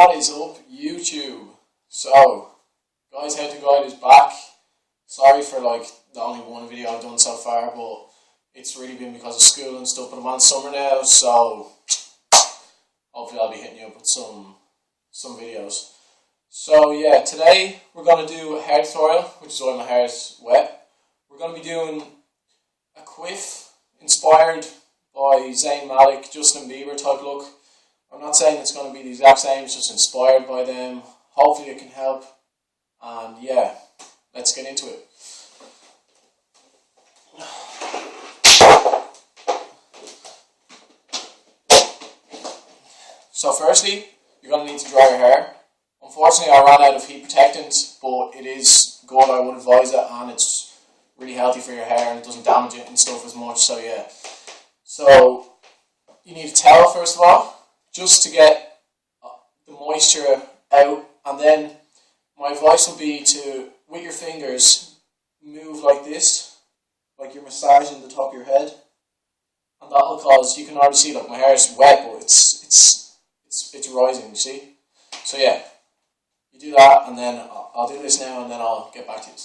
What is up, YouTube? So, guys, How to Guide is back. Sorry for the only one video I've done so far, but it's really been because of school and stuff. But I'm on summer now, so hopefully I'll be hitting you up with some videos. So yeah, today we're gonna do a hair tutorial, which is why my hair is wet. We're gonna be doing a quiff inspired by Zayn Malik, Justin Bieber type look. I'm not saying it's going to be the exact same, it's just inspired by them. Hopefully it can help. And yeah, let's get into it. So firstly, you're going to need to dry your hair. Unfortunately, I ran out of heat protectant, but it is good, I would advise it, and it's really healthy for your hair and it doesn't damage it and stuff as much, so yeah. So, you need a towel first of all, just to get the moisture out, and then my advice would be to, with your fingers, move like this, like you're massaging the top of your head, and that will cause, you can already see, like my hair is wet, but it's rising, you see? So yeah, you do that, and then I'll do this now, and then I'll get back to you.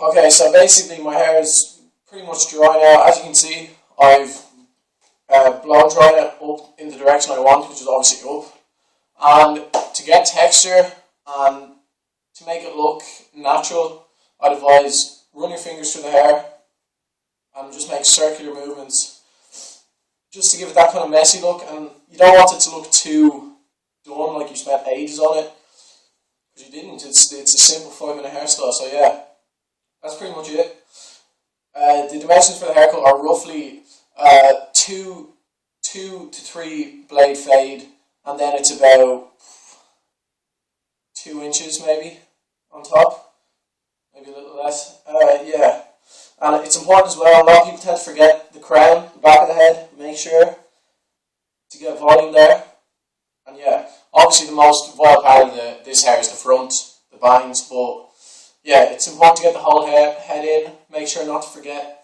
Okay, so basically my hair is pretty much dry now. As you can see, I've blow dried it up in the direction I want, which is obviously up. And to get texture and to make it look natural, I'd advise run your fingers through the hair and just make circular movements just to give it that kind of messy look. And you don't want it to look too done, like you spent ages on it, because you didn't. It's a simple 5-minute hairstyle, so yeah. That's pretty much it. The dimensions for the haircut are roughly 2 to 3 blade fade, and then it's about 2 inches maybe on top, maybe a little less. Yeah, and it's important as well. A lot of people tend to forget the crown, the back of the head. Make sure to get volume there. And yeah, obviously the most vital part of this hair is the front, the bangs, but yeah, it's important to get the whole head in. Make sure not to forget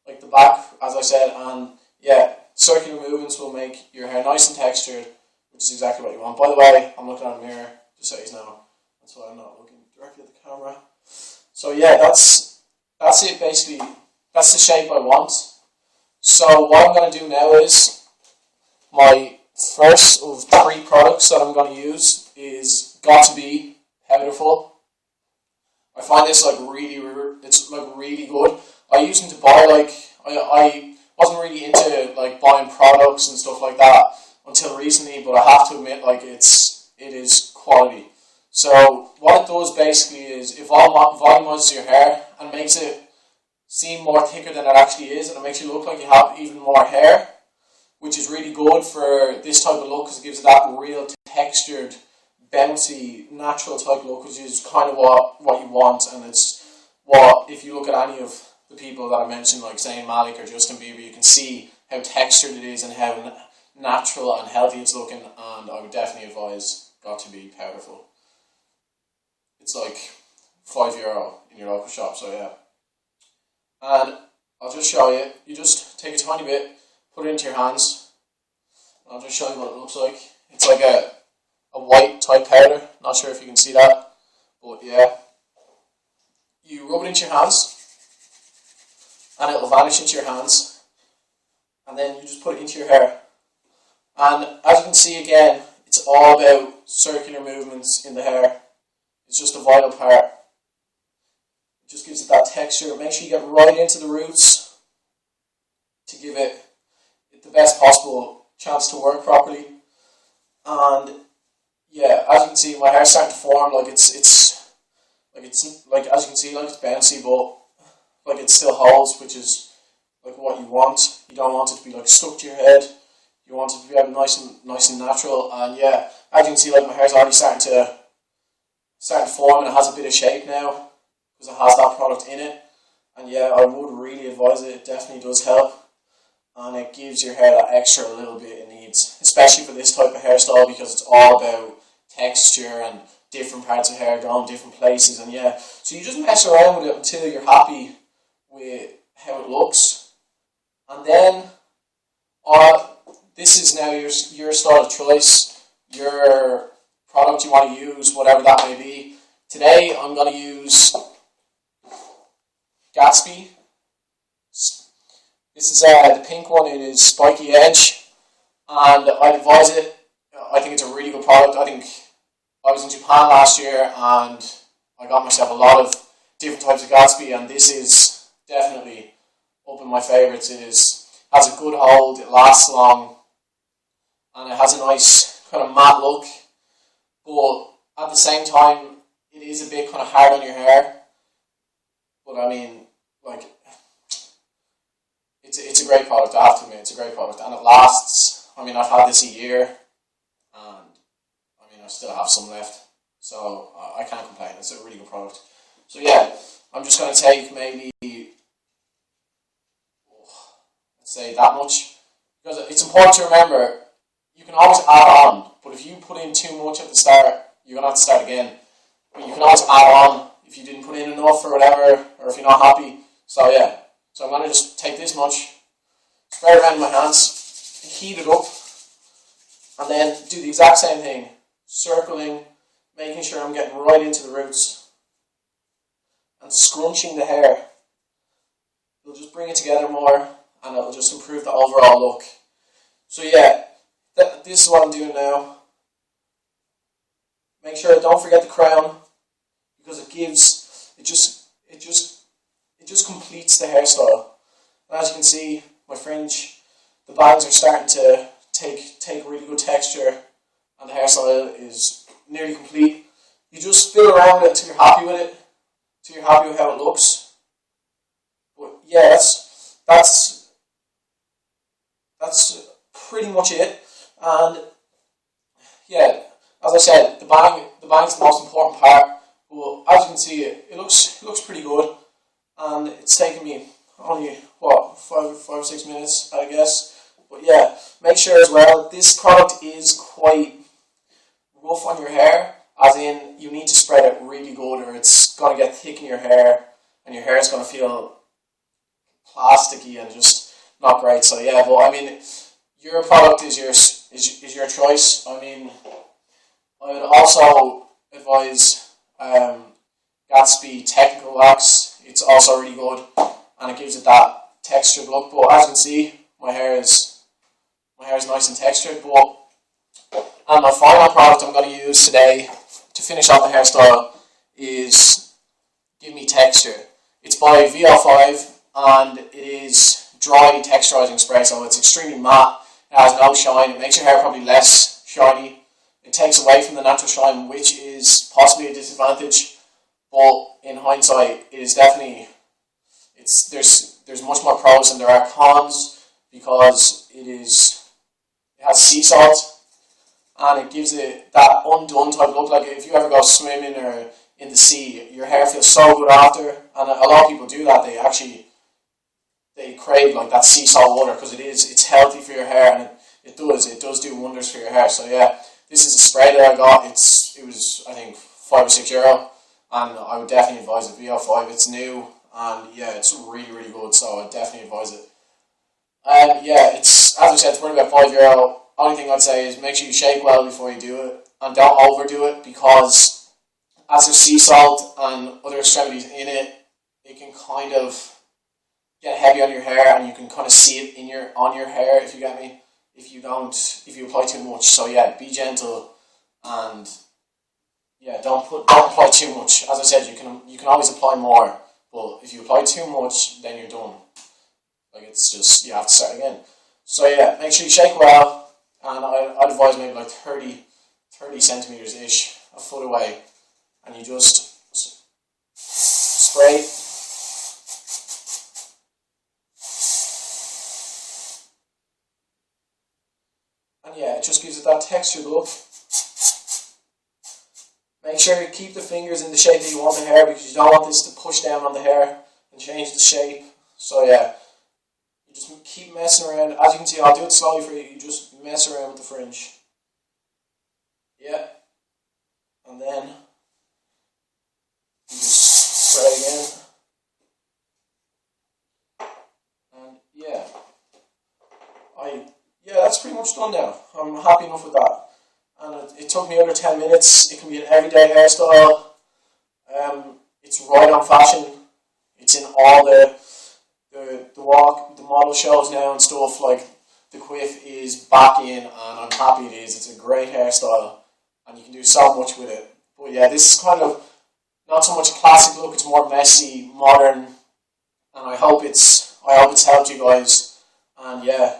the back, as I said, and yeah, circular movements will make your hair nice and textured, which is exactly what you want. By the way, I'm looking at a mirror, just so you know. That's why I'm not looking directly at the camera. So yeah, that's it basically. That's the shape I want. So what I'm going to do now is, my first of 3 products that I'm going to use is got to be powderful. I find this really it's like really good. I used to buy like I wasn't really into like buying products and stuff like that until recently, but I have to admit like it is quality. So what it does basically is it volumizes your hair and makes it seem more thicker than it actually is, and it makes you look like you have even more hair, which is really good for this type of look because it gives it that real textured, bouncy, natural type look, which is kind of what you want. And it's what, if you look at any of the people that I mentioned, like Zayn Malik or Justin Bieber, you can see how textured it is and how natural and healthy it's looking. And I would definitely advise Got to Be Powderful. It's like €5 in your local shop, so yeah. And I'll just show you. You just take a tiny bit, put it into your hands. I'll just show you what it looks like. It's like a white type powder. Not sure if you can see that, but yeah. You rub it into your hands, and it will vanish into your hands. And then you just put it into your hair. And as you can see again, it's all about circular movements in the hair. It's just a vital part. It just gives it that texture. Make sure you get right into the roots to give it the best possible chance to work properly. And yeah, as you can see, my hair's starting to form. Like it's like as you can see, like it's bouncy, but like it still holds, which is like what you want. You don't want it to be like stuck to your head. You want it to be nice and natural. And yeah, as you can see, like my hair's already starting to form, and it has a bit of shape now because it has that product in it. And yeah, I would really advise it. It definitely does help, and it gives your hair that extra little bit it needs, especially for this type of hairstyle, because it's all about texture and different parts of hair going different places. And yeah, so you just mess around with it until you're happy with how it looks, and then this is now your style of choice, your product you want to use, whatever that may be. Today I'm going to use Gatsby. This is the pink one. It is Spiky Edge, and I'd advise it. I think it's a really good product. I think I was in Japan last year and I got myself a lot of different types of Gatsby, and this is definitely up in my favourites. It has a good hold, it lasts long, and it has a nice kind of matte look, but at the same time it is a bit kind of hard on your hair. But I mean, like, it's a great product, I have to admit. It's a great product, and it lasts. I mean, I've had this a year, and I mean, I still have some left, so I can't complain. It's a really good product. So yeah, I'm just going to take maybe, let's say that much, because it's important to remember, you can always add on, but if you put in too much at the start, you're going to have to start again. But you can always add on if you didn't put in enough or whatever, or if you're not happy. So yeah, so I'm going to just take this much, spread it around my hands, heat it up, and then do the exact same thing, circling, making sure I'm getting right into the roots, and scrunching the hair. It'll just bring it together more, and it'll just improve the overall look. So yeah, this is what I'm doing now. Make sure, don't forget the crown, because it just completes the hairstyle. And as you can see, my fringe, the bangs are starting to take really good texture, and the hairstyle is nearly complete. You just fiddle around it until you're happy with it, until you're happy with how it looks. But yeah, that's pretty much it. And yeah, as I said, the bang's the most important part. But as you can see, it looks pretty good, and it's taken me only what 5 or 6 minutes, I guess. But yeah, make sure as well, this product is quite rough on your hair, as in you need to spread it really good, or it's gonna get thick in your hair, and your hair is gonna feel plasticky and just not great. So yeah, but I mean, your product is your choice. I mean, I would also advise Gatsby Technical Wax. It's also really good, and it gives it that textured look. But as you can see, my hair is nice and textured. And my final product I'm going to use today to finish off the hairstyle is Give Me Texture. It's by VL5 and it is dry texturizing spray, so it's extremely matte. It has no shine. It makes your hair probably less shiny. It takes away from the natural shine, which is possibly a disadvantage. But in hindsight, it is definitely there's much more pros than there are cons, because it has sea salt and it gives it that undone type look. Like if you ever go swimming or in the sea, your hair feels so good after, and a lot of people do that. They crave like that sea salt water because it's healthy for your hair, and it does do wonders for your hair. So yeah, this is a spray that I got. It was I think €5 or €6, and I would definitely advise it. VL5. It's new, and yeah, it's really really good. So I definitely advise it. Yeah, it's, as I said, it's worth about €5. Only thing I'd say is make sure you shake well before you do it, and don't overdo it, because as there's sea salt and other extremities in it, it can kind of get heavy on your hair, and you can kind of see it on your hair, if you get me. If you apply too much. So yeah, be gentle, and yeah, don't apply too much. As I said, you can always apply more, but if you apply too much, then you're done. Like, it's just, you have to start again. So yeah, make sure you shake well, and I'd advise maybe like 30 centimeters ish, a foot away, and you just spray. And yeah, it just gives it that textured look. Make sure you keep the fingers in the shape that you want the hair, because you don't want this to push down on the hair and change the shape. So yeah, you just keep messing around. As you can see, I'll do it slowly for you. You just mess around with the fringe. Yeah. And then you just spray again. And yeah. That's pretty much done now. I'm happy enough with that. And it took me under 10 minutes. It can be an everyday hairstyle. It's right on fashion. It's in all the model shows now and stuff. Like, the Quiff is back in, and I'm happy it is. It's a great hairstyle, and you can do so much with it. But yeah, this is kind of not so much a classic look. It's more messy, modern, and I hope it's helped you guys. And yeah,